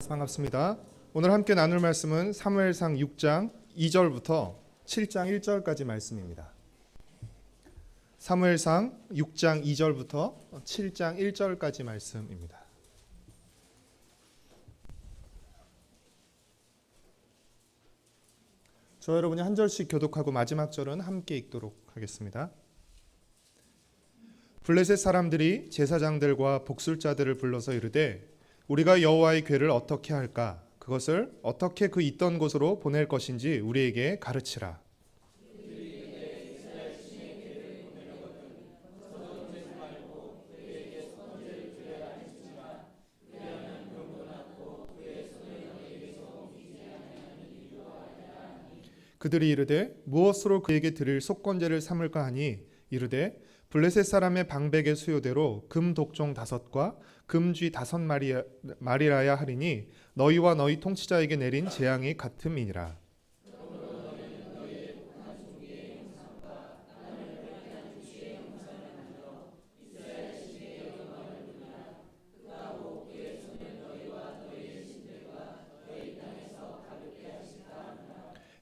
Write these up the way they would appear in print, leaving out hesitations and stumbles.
반갑습니다. 오늘 함께 나눌 말씀은 사무엘상 6장 2절부터 7장 1절까지 말씀입니다. 사무엘상 6장 2절부터 7장 1절까지 말씀입니다. 저 여러분이 한 절씩 교독하고 마지막 절은 함께 읽도록 하겠습니다. 블레셋 사람들이 제사장들과 복술자들을 불러서 이르되 우리가 여호와의 궤를 어떻게 할까? 그것을 어떻게 그 있던 곳으로 보낼 것인지 우리에게 가르치라. 그들이 이르되 무엇으로 그에게 드릴 속건제를 삼을까 하니 이르되 블레셋 사람의 방백의 수요대로 금 독종 5과 금쥐 5마리라야 하리니 너희와 너희 통치자에게 내린 재앙이 같음이니라.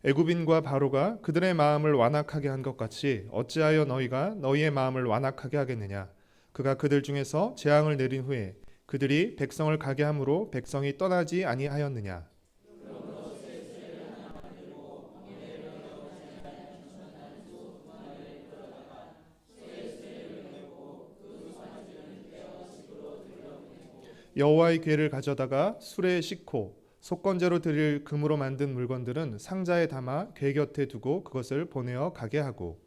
애굽인과 바로가 그들의 마음을 완악하게 한 것 같이 어찌하여 너희가 너희의 마음을 완악하게 하겠느냐. 그가 그들 중에서 재앙을 내린 후에 그들이 백성을 가게 함으로 백성이 떠나지 아니하였느냐. 여호와의 궤를 가져다가 수레에 싣고 속건제로 드릴 금으로 만든 물건들은 상자에 담아 궤 곁에 두고 그것을 보내어 가게 하고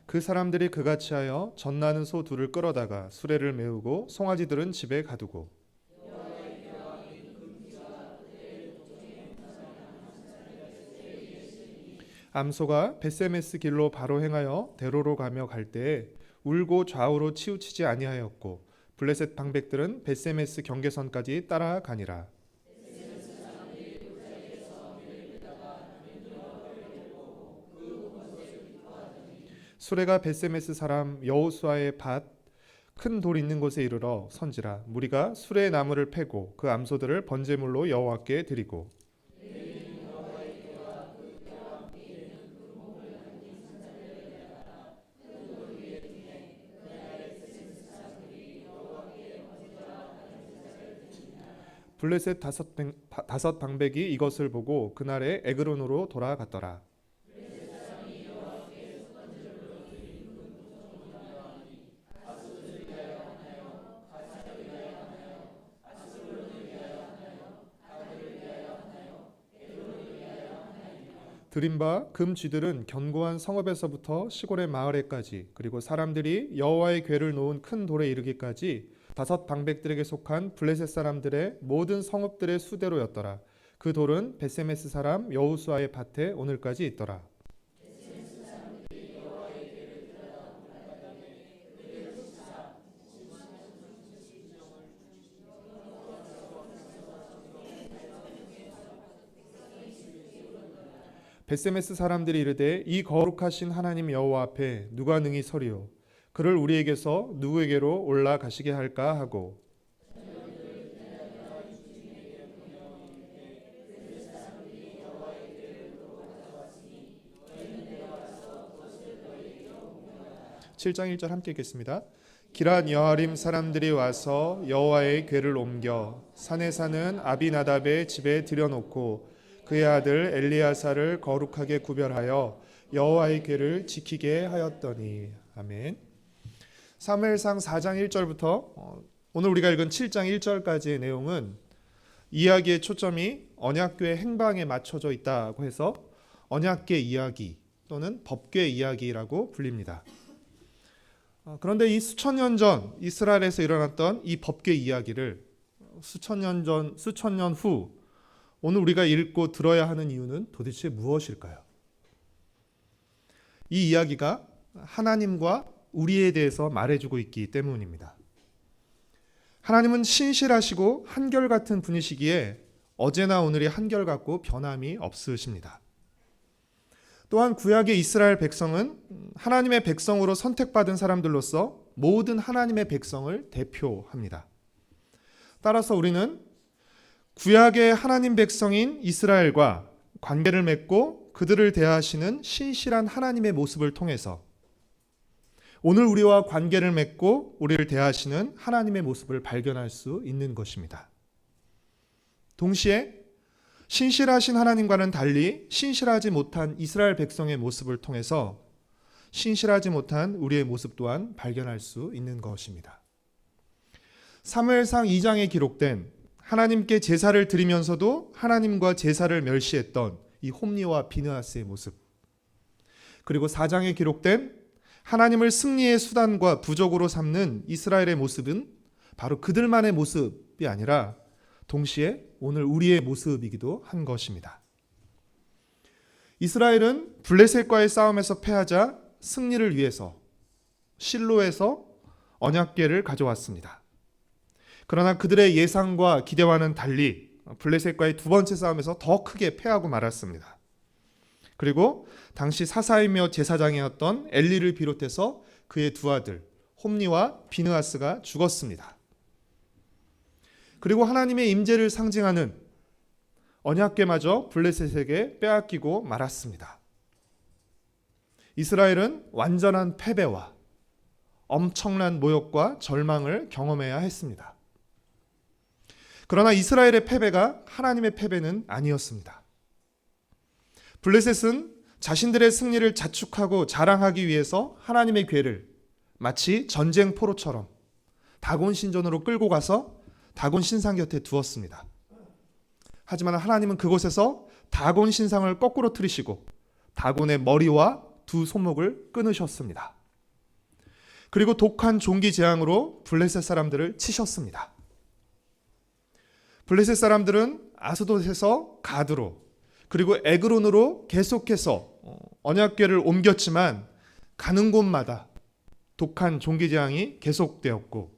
그 사람들이 그같이 하여 젖나는 소 둘을 끌어다가 수레를 메우고 송아지들은 집에 가두고 암소가 벳세메스 길로 바로 행하여 대로로 가며 갈 때에 울고 좌우로 치우치지 아니하였고 블레셋 방백들은 벳세메스 경계선까지 따라가니라. 수레가 벳세메스 사람 여호수아의 밭 큰 돌 있는 곳에 이르러 선지라. 무리가 수레의 나무를 패고 그 암소들을 번제물로 여호와께 드리고 블레셋 다섯 방백이 이것을 보고 그날에 에그론으로 돌아갔더라. 드림바 금쥐들은 견고한 성읍에서부터 시골의 마을에까지 그리고 사람들이 여호와의 궤를 놓은 큰 돌에 이르기까지 5 방백들에게 속한 블레셋 사람들의 모든 성읍들의 수대로였더라. 그 돌은 벳세메스 사람 여호수아의 밭에 오늘까지 있더라. 벳세메스 사람들이 이르되 이 거룩하신 하나님 여호와 앞에 누가 능히 서리요 그를 우리에게서 누구에게로 올라가시게 할까 하고 (7장 1절) 함께 읽겠습니다. 기랏 여아림 사람들이 와서 여호와의 궤를 옮겨 산에 사는 아비나답의 집에 들여놓고 그의 아들 엘리야사를 거룩하게 구별하여 여호와의 궤를 지키게 하였더니. 아멘. 사무엘상 4장 1절부터 오늘 우리가 읽은 7장 1절까지의 내용은 이야기의 초점이 언약궤 행방에 맞춰져 있다고 해서 언약궤 이야기 또는 법궤 이야기라고 불립니다. 그런데 이 수천 년 전 이스라엘에서 일어났던 이 법궤 이야기를 수천 년 후 오늘 우리가 읽고 들어야 하는 이유는 도대체 무엇일까요? 이 이야기가 하나님과 우리에 대해서 말해주고 있기 때문입니다. 하나님은 신실하시고 한결같은 분이시기에 어제나 오늘이 한결같고 변함이 없으십니다. 또한 구약의 이스라엘 백성은 하나님의 백성으로 선택받은 사람들로서 모든 하나님의 백성을 대표합니다. 따라서 우리는 구약의 하나님 백성인 이스라엘과 관계를 맺고 그들을 대하시는 신실한 하나님의 모습을 통해서 오늘 우리와 관계를 맺고 우리를 대하시는 하나님의 모습을 발견할 수 있는 것입니다. 동시에 신실하신 하나님과는 달리 신실하지 못한 이스라엘 백성의 모습을 통해서 신실하지 못한 우리의 모습 또한 발견할 수 있는 것입니다. 사무엘상 2장에 기록된 하나님께 제사를 드리면서도 하나님과 제사를 멸시했던 이 홈리와 비느하스의 모습, 그리고 4장에 기록된 하나님을 승리의 수단과 부족으로 삼는 이스라엘의 모습은 바로 그들만의 모습이 아니라 동시에 오늘 우리의 모습이기도 한 것입니다. 이스라엘은 블레셋과의 싸움에서 패하자 승리를 위해서 실로에서 언약궤를 가져왔습니다. 그러나 그들의 예상과 기대와는 달리 블레셋과의 두 번째 싸움에서 더 크게 패하고 말았습니다. 그리고 당시 사사이며 제사장이었던 엘리를 비롯해서 그의 두 아들 홈리와 비느하스가 죽었습니다. 그리고 하나님의 임재를 상징하는 언약궤마저 블레셋에게 빼앗기고 말았습니다. 이스라엘은 완전한 패배와 엄청난 모욕과 절망을 경험해야 했습니다. 그러나 이스라엘의 패배가 하나님의 패배는 아니었습니다. 블레셋은 자신들의 승리를 자축하고 자랑하기 위해서 하나님의 궤를 마치 전쟁 포로처럼 다곤 신전으로 끌고 가서 다곤 신상 곁에 두었습니다. 하지만 하나님은 그곳에서 다곤 신상을 거꾸로 틀으시고 다곤의 머리와 두 손목을 끊으셨습니다. 그리고 독한 종기 재앙으로 블레셋 사람들을 치셨습니다. 블레셋 사람들은 아스돗에서 가드로 그리고 에그론으로 계속해서 언약궤를 옮겼지만 가는 곳마다 독한 종기 재앙이 계속되었고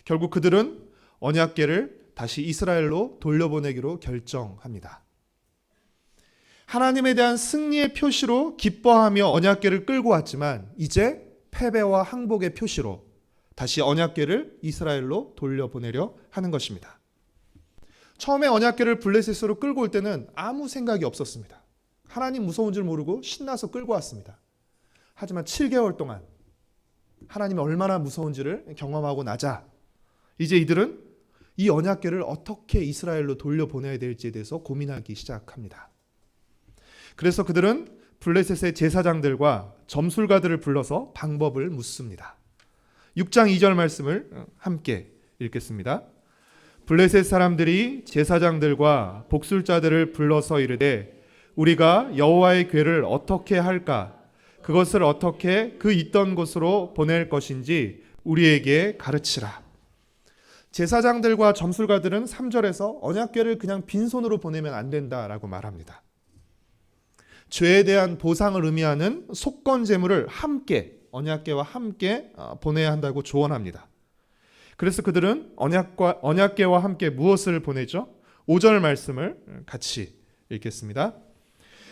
결국 그들은 언약궤를 다시 이스라엘로 돌려보내기로 결정합니다. 하나님에 대한 승리의 표시로 기뻐하며 언약궤를 끌고 왔지만 이제 패배와 항복의 표시로 다시 언약궤를 이스라엘로 돌려보내려 하는 것입니다. 처음에 언약궤를 블레셋으로 끌고 올 때는 아무 생각이 없었습니다. 하나님 무서운 줄 모르고 신나서 끌고 왔습니다. 하지만 7개월 동안 하나님이 얼마나 무서운지를 경험하고 나자 이제 이들은 이 언약궤를 어떻게 이스라엘로 돌려보내야 될지에 대해서 고민하기 시작합니다. 그래서 그들은 블레셋의 제사장들과 점술가들을 불러서 방법을 묻습니다. 6장 2절 말씀을 함께 읽겠습니다. 블레셋 사람들이 제사장들과 복술자들을 불러서 이르되 우리가 여호와의 궤를 어떻게 할까? 그것을 어떻게 그 있던 곳으로 보낼 것인지 우리에게 가르치라. 제사장들과 점술가들은 3절에서 언약궤를 그냥 빈손으로 보내면 안 된다라고 말합니다. 죄에 대한 보상을 의미하는 속건 제물을 함께 언약궤와 함께 보내야 한다고 조언합니다. 그래서 그들은 언약궤와 함께 무엇을 보내죠? 5절 말씀을 같이 읽겠습니다.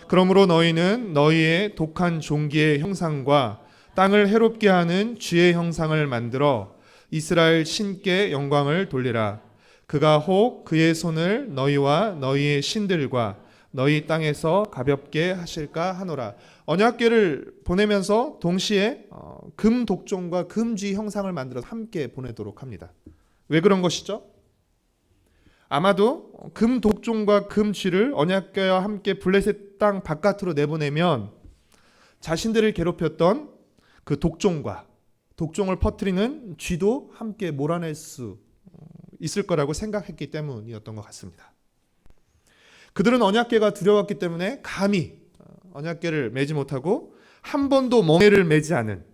그러므로 너희는 너희의 독한 종기의 형상과 땅을 해롭게 하는 쥐의 형상을 만들어 이스라엘 신께 영광을 돌리라. 그가 혹 그의 손을 너희와 너희의 신들과 너희 땅에서 가볍게 하실까 하노라. 언약궤를 보내면서 동시에 금 독종과 금쥐 형상을 만들어서 함께 보내도록 합니다. 왜 그런 것이죠? 아마도 금 독종과 금쥐를 언약궤와 함께 블레셋 땅 바깥으로 내보내면 자신들을 괴롭혔던 그 독종을 퍼뜨리는 쥐도 함께 몰아낼 수 있을 거라고 생각했기 때문이었던 것 같습니다. 그들은 언약궤가 두려웠기 때문에 감히 언약궤를 매지 못하고 한 번도 멍에를 매지 않은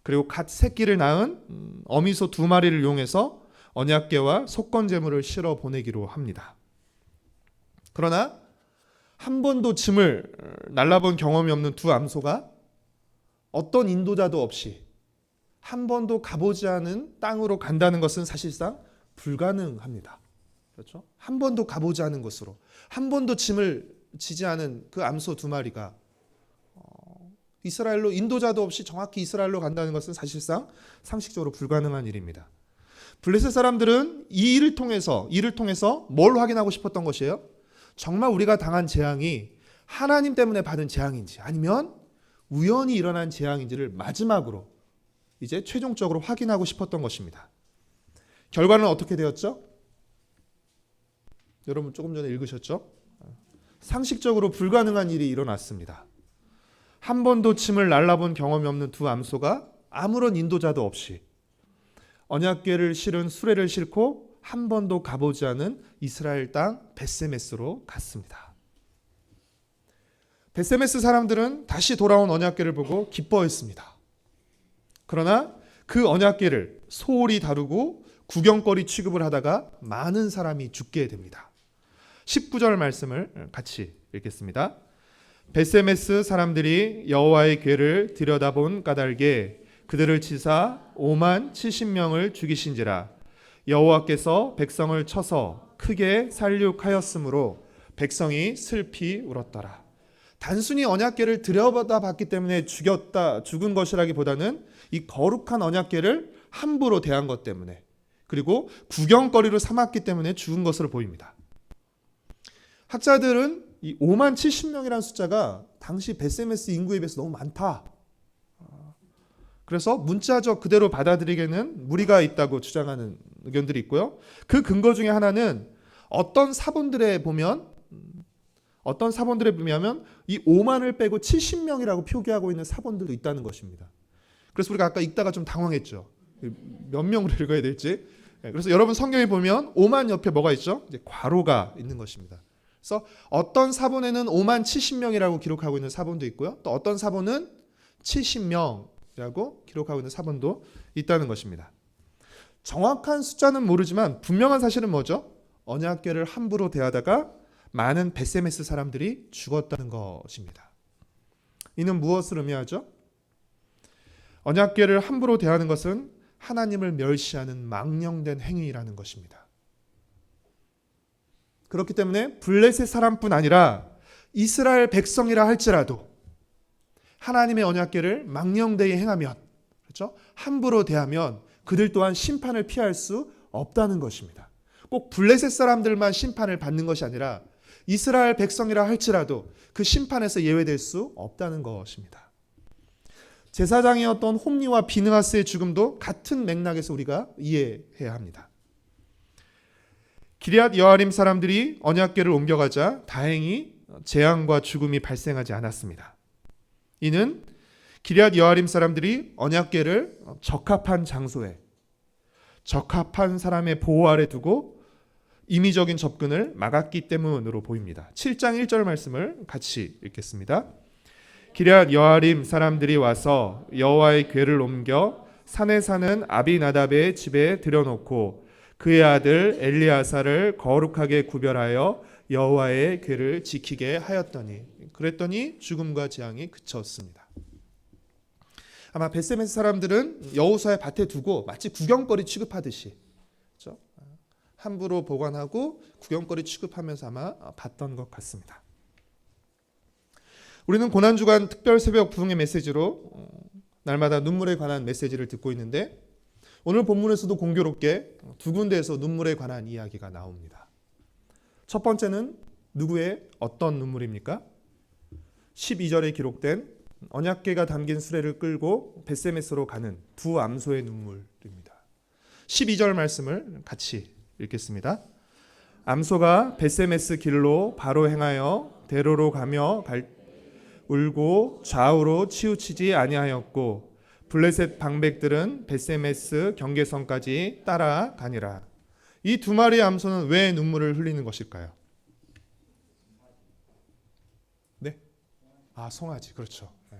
그리고 갓 새끼를 낳은 어미소 2마리를 이용해서 언약궤와 속건제물을 실어 보내기로 합니다. 그러나 한 번도 짐을 날라본 경험이 없는 두 암소가 어떤 인도자도 없이 한 번도 가보지 않은 땅으로 간다는 것은 사실상 불가능합니다. 그렇죠? 한 번도 가보지 않은 곳으로, 한 번도 짐을 지지 않은 그 암소 두 마리가 이스라엘로, 인도자도 없이 정확히 이스라엘로 간다는 것은 사실상 상식적으로 불가능한 일입니다. 블레셋 사람들은 이 일을 통해서 뭘 확인하고 싶었던 것이에요? 정말 우리가 당한 재앙이 하나님 때문에 받은 재앙인지 아니면 우연히 일어난 재앙인지를 마지막으로 이제 최종적으로 확인하고 싶었던 것입니다. 결과는 어떻게 되었죠? 여러분 조금 전에 읽으셨죠? 상식적으로 불가능한 일이 일어났습니다. 한 번도 짐을 날라본 경험이 없는 두 암소가 아무런 인도자도 없이 언약궤를 실은 수레를 싣고 한 번도 가보지 않은 이스라엘 땅 벳세메스로 갔습니다. 벳세메스 사람들은 다시 돌아온 언약궤를 보고 기뻐했습니다. 그러나 그 언약궤를 소홀히 다루고 구경거리 취급을 하다가 많은 사람이 죽게 됩니다. 19절 말씀을 같이 읽겠습니다. 벳세메스 사람들이 여호와의 궤를 들여다본 까닭에 그들을 치사 5만 70명을 죽이신지라. 여호와께서 백성을 쳐서 크게 살육하였으므로 백성이 슬피 울었더라. 단순히 언약궤를 들여다봤기 때문에 죽은 것이라기보다는 이 거룩한 언약궤를 함부로 대한 것 때문에, 그리고 구경거리로 삼았기 때문에 죽은 것으로 보입니다. 학자들은 이 5만 70명이라는 숫자가 당시 벳세메스 인구에 비해서 너무 많다, 그래서 문자적 그대로 받아들이기에는 무리가 있다고 주장하는 의견들이 있고요. 그 근거 중에 하나는 어떤 사본들에 보면 이 5만을 빼고 70명이라고 표기하고 있는 사본들도 있다는 것입니다. 그래서 우리가 아까 읽다가 좀 당황했죠. 몇 명으로 읽어야 될지. 그래서 여러분 성경에 보면 5만 옆에 뭐가 있죠? 이제 괄호가 있는 것입니다. 그래서 어떤 사본에는 5만 70명이라고 기록하고 있는 사본도 있고요. 또 어떤 사본은 70명이라고 기록하고 있는 사본도 있다는 것입니다. 정확한 숫자는 모르지만 분명한 사실은 뭐죠? 언약궤를 함부로 대하다가 많은 벳세메스 사람들이 죽었다는 것입니다. 이는 무엇을 의미하죠? 언약궤를 함부로 대하는 것은 하나님을 멸시하는 망령된 행위라는 것입니다. 그렇기 때문에 블레셋 사람뿐 아니라 이스라엘 백성이라 할지라도 하나님의 언약궤를 망령되이 행하면, 그렇죠? 함부로 대하면 그들 또한 심판을 피할 수 없다는 것입니다. 꼭 블레셋 사람들만 심판을 받는 것이 아니라 이스라엘 백성이라 할지라도 그 심판에서 예외될 수 없다는 것입니다. 제사장이었던 홈리와 비느하스의 죽음도 같은 맥락에서 우리가 이해해야 합니다. 기럇 여아림 사람들이 언약궤를 옮겨가자 다행히 재앙과 죽음이 발생하지 않았습니다. 이는 기럇 여아림 사람들이 언약궤를 적합한 장소에 적합한 사람의 보호 아래 두고 임의적인 접근을 막았기 때문으로 보입니다. 7장 1절 말씀을 같이 읽겠습니다. 기럇 여아림 사람들이 와서 여호와의 궤를 옮겨 산에 사는 아비나답의 집에 들여놓고 그의 아들 엘리아사를 거룩하게 구별하여 여호와의 궤를 지키게 하였더니, 그랬더니 죽음과 재앙이 그쳤습니다. 아마 벳세메스 사람들은 여호수아의 밭에 두고 마치 구경거리 취급하듯이, 그렇죠? 함부로 보관하고 구경거리 취급하면서 아마 봤던 것 같습니다. 우리는 고난주간 특별 새벽 부흥의 메시지로 날마다 눈물에 관한 메시지를 듣고 있는데, 오늘 본문에서도 공교롭게 두 군데에서 눈물에 관한 이야기가 나옵니다. 첫 번째는 누구의 어떤 눈물입니까? 12절에 기록된 언약궤가 담긴 수레를 끌고 벳세메스로 가는 두 암소의 눈물입니다. 12절 말씀을 같이 읽겠습니다. 암소가 벳세메스 길로 바로 행하여 대로로 가며 울고 좌우로 치우치지 아니하였고 블레셋 방백들은 벳세메스 경계선까지 따라가니라. 이 두 마리의 암소는 왜 눈물을 흘리는 것일까요? 네? 송아지, 그렇죠. 네.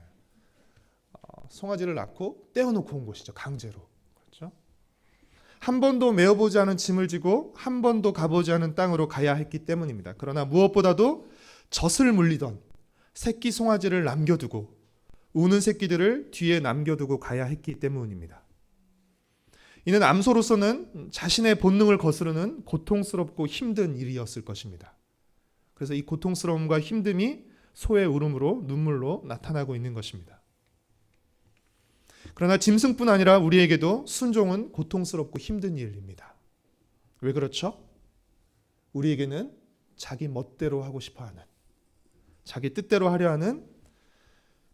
송아지를 낳고 떼어놓고 온 곳이죠. 강제로. 그렇죠? 한 번도 메어보지 않은 짐을 지고 한 번도 가보지 않은 땅으로 가야 했기 때문입니다. 그러나 무엇보다도 젖을 물리던 새끼 송아지를 남겨두고 우는 새끼들을 뒤에 남겨두고 가야 했기 때문입니다. 이는 암소로서는 자신의 본능을 거스르는 고통스럽고 힘든 일이었을 것입니다. 그래서 이 고통스러움과 힘듦이 소의 울음으로 눈물로 나타나고 있는 것입니다. 그러나 짐승뿐 아니라 우리에게도 순종은 고통스럽고 힘든 일입니다. 왜 그렇죠? 우리에게는 자기 멋대로 하고 싶어하는, 자기 뜻대로 하려 하는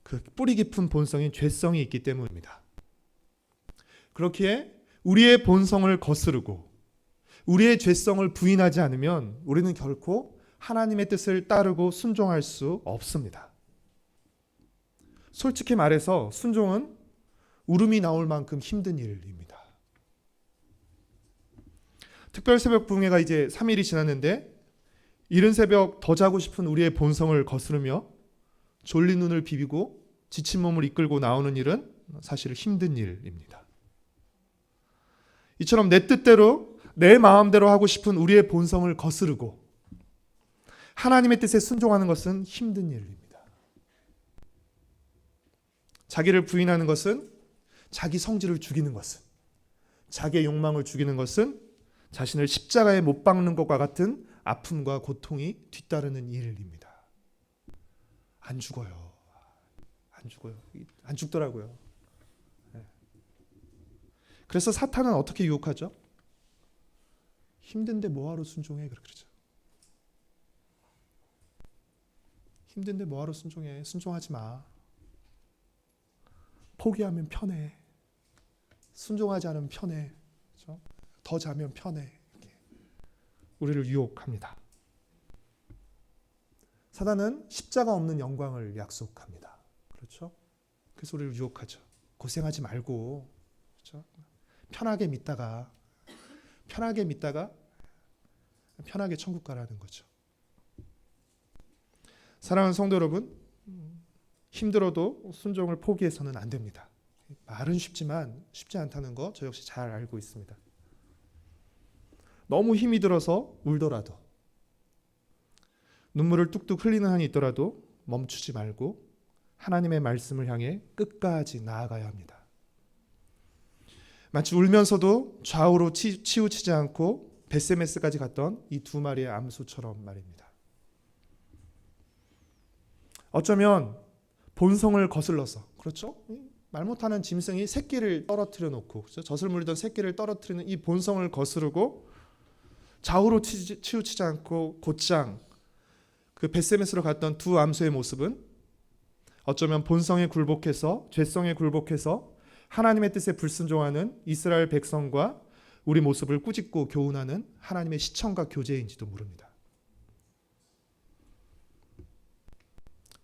그 뿌리 깊은 본성인 죄성이 있기 때문입니다. 그렇기에 우리의 본성을 거스르고 우리의 죄성을 부인하지 않으면 우리는 결코 하나님의 뜻을 따르고 순종할 수 없습니다. 솔직히 말해서 순종은 울음이 나올 만큼 힘든 일입니다. 특별 새벽 부흥회가 이제 3일이 지났는데 이른 새벽 더 자고 싶은 우리의 본성을 거스르며 졸린 눈을 비비고 지친 몸을 이끌고 나오는 일은 사실 힘든 일입니다. 이처럼 내 뜻대로 내 마음대로 하고 싶은 우리의 본성을 거스르고 하나님의 뜻에 순종하는 것은 힘든 일입니다. 자기를 부인하는 것은, 자기 성질을 죽이는 것은, 자기의 욕망을 죽이는 것은 자신을 십자가에 못 박는 것과 같은 아픔과 고통이 뒤따르는 일입니다. 안 죽어요. 안 죽더라고요. 그래서 사탄은 어떻게 유혹하죠? 힘든데 뭐하러 순종해? 그러죠. 힘든데 뭐하러 순종해? 순종하지 마. 포기하면 편해. 순종하지 않으면 편해. 그렇죠? 더 자면 편해. 이렇게 우리를 유혹합니다. 사단은 십자가 없는 영광을 약속합니다. 그렇죠? 그래서 우리를 유혹하죠. 고생하지 말고, 그렇죠? 편하게 믿다가 편하게 천국 가라는 거죠. 사랑하는 성도 여러분, 힘들어도 순종을 포기해서는 안 됩니다. 말은 쉽지만 쉽지 않다는 거 저 역시 잘 알고 있습니다. 너무 힘이 들어서 울더라도, 눈물을 뚝뚝 흘리는 한이 있더라도 멈추지 말고 하나님의 말씀을 향해 끝까지 나아가야 합니다. 마치 울면서도 좌우로 치우치지 않고 벳세메스까지 갔던 이 두 마리의 암소처럼 말입니다. 어쩌면 본성을 거슬러서, 그렇죠? 말 못하는 짐승이 새끼를 떨어뜨려 놓고, 그렇죠? 젖을 물리던 새끼를 떨어뜨리는 이 본성을 거스르고 좌우로 치우치지 않고 곧장 그 벳세메스로 갔던 두 암소의 모습은 어쩌면 본성에 굴복해서, 죄성에 굴복해서 하나님의 뜻에 불순종하는 이스라엘 백성과 우리 모습을 꾸짖고 교훈하는 하나님의 시청과 교제인지도 모릅니다.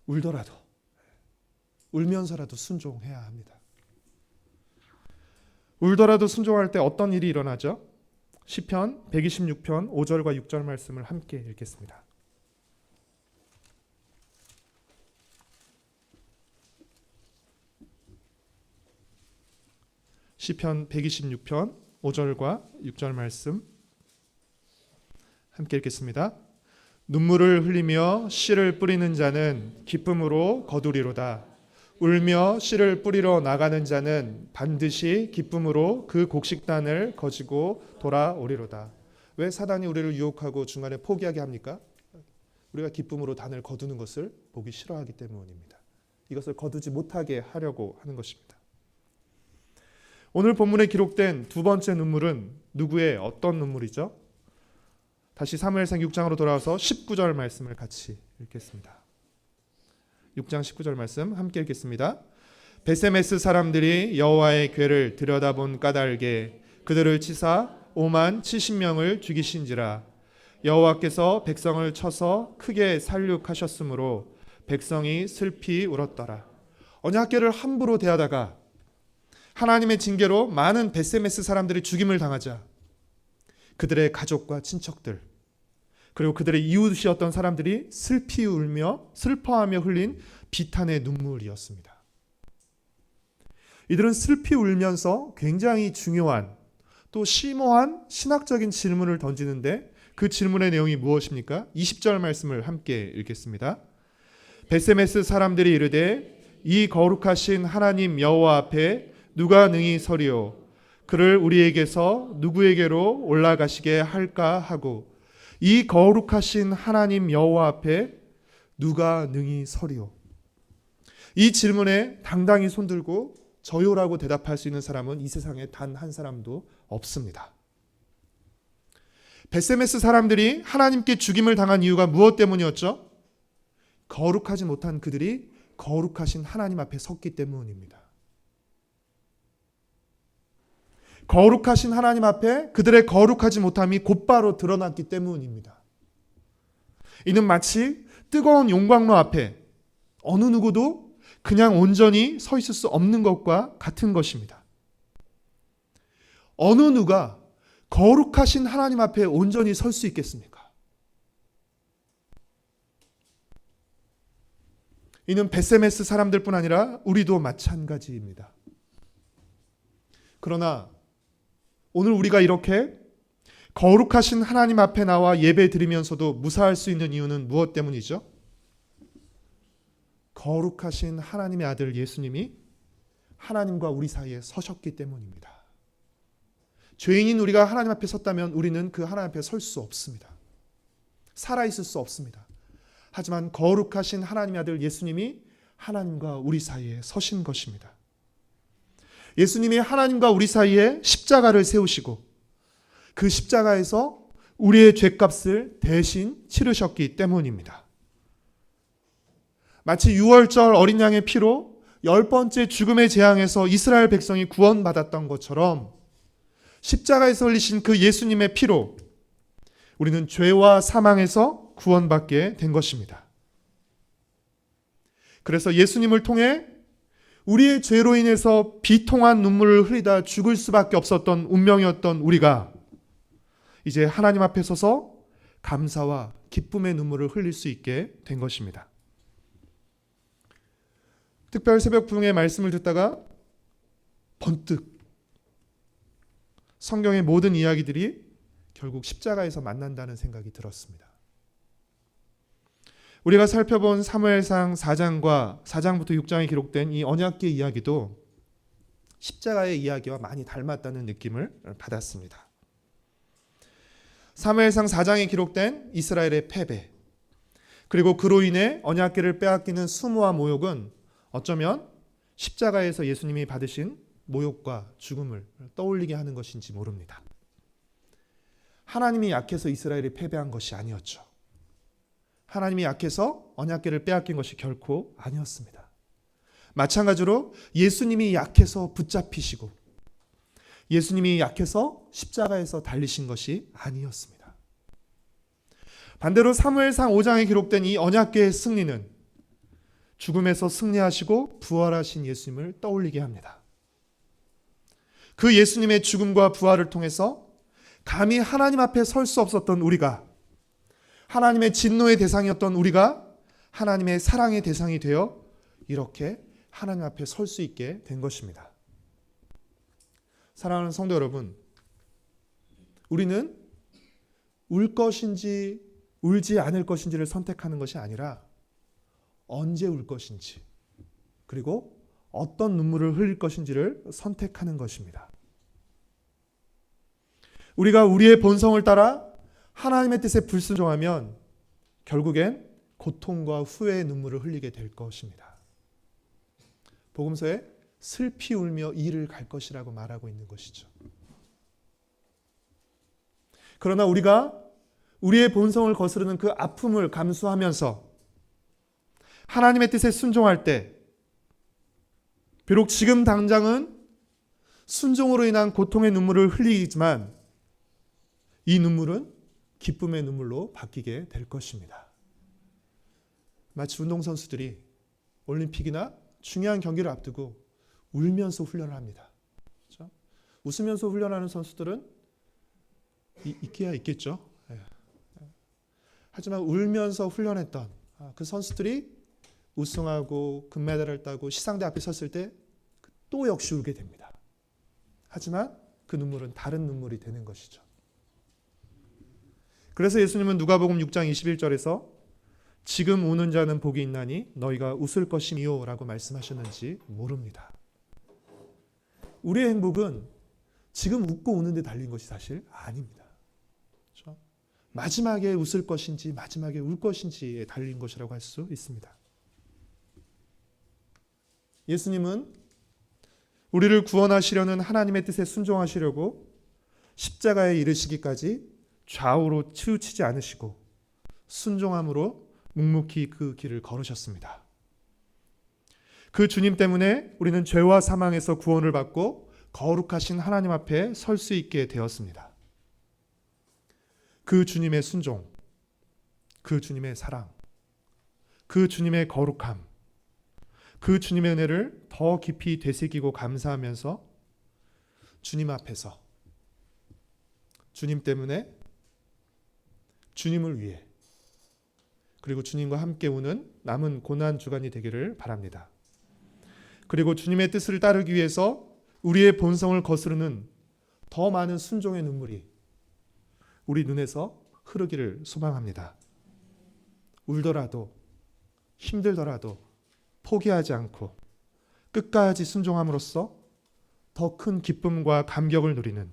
울더라도, 울면서라도 순종해야 합니다. 울더라도 순종할 때 어떤 일이 일어나죠? 시편 126편 5절과 6절 말씀을 함께 읽겠습니다. 시편 126편 5절과 6절 말씀 함께 읽겠습니다. 눈물을 흘리며 씨를 뿌리는 자는 기쁨으로 거두리로다. 울며 씨를 뿌리러 나가는 자는 반드시 기쁨으로 그 곡식단을 거지고 돌아오리로다. 왜 사단이 우리를 유혹하고 중간에 포기하게 합니까? 우리가 기쁨으로 단을 거두는 것을 보기 싫어하기 때문입니다. 이것을 거두지 못하게 하려고 하는 것입니다. 오늘 본문에 기록된 두 번째 눈물은 누구의 어떤 눈물이죠? 다시 사무엘상 6장으로 돌아와서 19절 말씀을 같이 읽겠습니다. 6장 19절 말씀 함께 읽겠습니다. 벳세메스 사람들이 여호와의 궤를 들여다본 까닭에 그들을 치사 5만 70명을 죽이신지라. 여호와께서 백성을 쳐서 크게 살육하셨으므로 백성이 슬피 울었더라. 언약궤를 함부로 대하다가 하나님의 징계로 많은 벳세메스 사람들이 죽임을 당하자 그들의 가족과 친척들, 그리고 그들의 이웃이었던 사람들이 슬피 울며 슬퍼하며 흘린 비탄의 눈물이었습니다. 이들은 슬피 울면서 굉장히 중요한 또 심오한 신학적인 질문을 던지는데 그 질문의 내용이 무엇입니까? 20절 말씀을 함께 읽겠습니다. 벳세메스 사람들이 이르되 이 거룩하신 하나님 여호와 앞에 누가 능히 서리오? 그를 우리에게서 누구에게로 올라가시게 할까 하고 이 거룩하신 하나님 여호와 앞에 누가 능히 서리오. 이 질문에 당당히 손들고 저요라고 대답할 수 있는 사람은 이 세상에 단 한 사람도 없습니다. 벳세메스 사람들이 하나님께 죽임을 당한 이유가 무엇 때문이었죠? 거룩하지 못한 그들이 거룩하신 하나님 앞에 섰기 때문입니다. 거룩하신 하나님 앞에 그들의 거룩하지 못함이 곧바로 드러났기 때문입니다. 이는 마치 뜨거운 용광로 앞에 어느 누구도 그냥 온전히 서 있을 수 없는 것과 같은 것입니다. 어느 누가 거룩하신 하나님 앞에 온전히 설 수 있겠습니까? 이는 벳세메스 사람들뿐 아니라 우리도 마찬가지입니다. 그러나 오늘 우리가 이렇게 거룩하신 하나님 앞에 나와 예배 드리면서도 무사할 수 있는 이유는 무엇 때문이죠? 거룩하신 하나님의 아들 예수님이 하나님과 우리 사이에 서셨기 때문입니다. 죄인인 우리가 하나님 앞에 섰다면 우리는 그 하나님 앞에 설 수 없습니다. 살아있을 수 없습니다. 하지만 거룩하신 하나님의 아들 예수님이 하나님과 우리 사이에 서신 것입니다. 예수님이 하나님과 우리 사이에 십자가를 세우시고 그 십자가에서 우리의 죄값을 대신 치르셨기 때문입니다. 마치 유월절 어린 양의 피로 10번째 죽음의 재앙에서 이스라엘 백성이 구원받았던 것처럼 십자가에서 흘리신 그 예수님의 피로 우리는 죄와 사망에서 구원받게 된 것입니다. 그래서 예수님을 통해 우리의 죄로 인해서 비통한 눈물을 흘리다 죽을 수밖에 없었던 운명이었던 우리가 이제 하나님 앞에 서서 감사와 기쁨의 눈물을 흘릴 수 있게 된 것입니다. 특별 새벽 부흥의 말씀을 듣다가 번뜩 성경의 모든 이야기들이 결국 십자가에서 만난다는 생각이 들었습니다. 우리가 살펴본 사무엘상 4장과 4장부터 6장에 기록된 이 언약궤 이야기도 십자가의 이야기와 많이 닮았다는 느낌을 받았습니다. 사무엘상 4장에 기록된 이스라엘의 패배, 그리고 그로 인해 언약궤를 빼앗기는 수모와 모욕은 어쩌면 십자가에서 예수님이 받으신 모욕과 죽음을 떠올리게 하는 것인지 모릅니다. 하나님이 약해서 이스라엘이 패배한 것이 아니었죠. 하나님이 약해서 언약궤를 빼앗긴 것이 결코 아니었습니다. 마찬가지로 예수님이 약해서 붙잡히시고 예수님이 약해서 십자가에서 달리신 것이 아니었습니다. 반대로 사무엘상 5장에 기록된 이 언약궤의 승리는 죽음에서 승리하시고 부활하신 예수님을 떠올리게 합니다. 그 예수님의 죽음과 부활을 통해서 감히 하나님 앞에 설 수 없었던 우리가, 하나님의 진노의 대상이었던 우리가 하나님의 사랑의 대상이 되어 이렇게 하나님 앞에 설 수 있게 된 것입니다. 사랑하는 성도 여러분, 우리는 울 것인지 울지 않을 것인지를 선택하는 것이 아니라 언제 울 것인지, 그리고 어떤 눈물을 흘릴 것인지를 선택하는 것입니다. 우리가 우리의 본성을 따라 하나님의 뜻에 불순종하면 결국엔 고통과 후회의 눈물을 흘리게 될 것입니다. 복음서에 슬피 울며 이를 갈 것이라고 말하고 있는 것이죠. 그러나 우리가 우리의 본성을 거스르는 그 아픔을 감수하면서 하나님의 뜻에 순종할 때 비록 지금 당장은 순종으로 인한 고통의 눈물을 흘리지만 이 눈물은 기쁨의 눈물로 바뀌게 될 것입니다. 마치 운동선수들이 올림픽이나 중요한 경기를 앞두고 울면서 훈련을 합니다. 그렇죠? 웃으면서 훈련하는 선수들은 있기야 있겠죠. 하지만 울면서 훈련했던 그 선수들이 우승하고 금메달을 따고 시상대 앞에 섰을 때 또 역시 울게 됩니다. 하지만 그 눈물은 다른 눈물이 되는 것이죠. 그래서 예수님은 누가복음 6장 21절에서 지금 우는 자는 복이 있나니 너희가 웃을 것이니요 라고 말씀하셨는지 모릅니다. 우리의 행복은 지금 웃고 우는데 달린 것이 사실 아닙니다. 그렇죠? 마지막에 웃을 것인지 마지막에 울 것인지에 달린 것이라고 할 수 있습니다. 예수님은 우리를 구원하시려는 하나님의 뜻에 순종하시려고 십자가에 이르시기까지 좌우로 치우치지 않으시고 순종함으로 묵묵히 그 길을 걸으셨습니다. 그 주님 때문에 우리는 죄와 사망에서 구원을 받고 거룩하신 하나님 앞에 설 수 있게 되었습니다. 그 주님의 순종, 그 주님의 사랑, 그 주님의 거룩함, 그 주님의 은혜를 더 깊이 되새기고 감사하면서 주님 앞에서 주님 때문에 주님을 위해 그리고 주님과 함께 우는 남은 고난 주간이 되기를 바랍니다. 그리고 주님의 뜻을 따르기 위해서 우리의 본성을 거스르는 더 많은 순종의 눈물이 우리 눈에서 흐르기를 소망합니다. 울더라도 힘들더라도 포기하지 않고 끝까지 순종함으로써 더 큰 기쁨과 감격을 누리는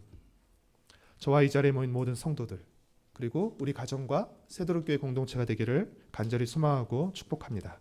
저와 이 자리에 모인 모든 성도들 그리고 우리 가정과 새도록교회 공동체가 되기를 간절히 소망하고 축복합니다.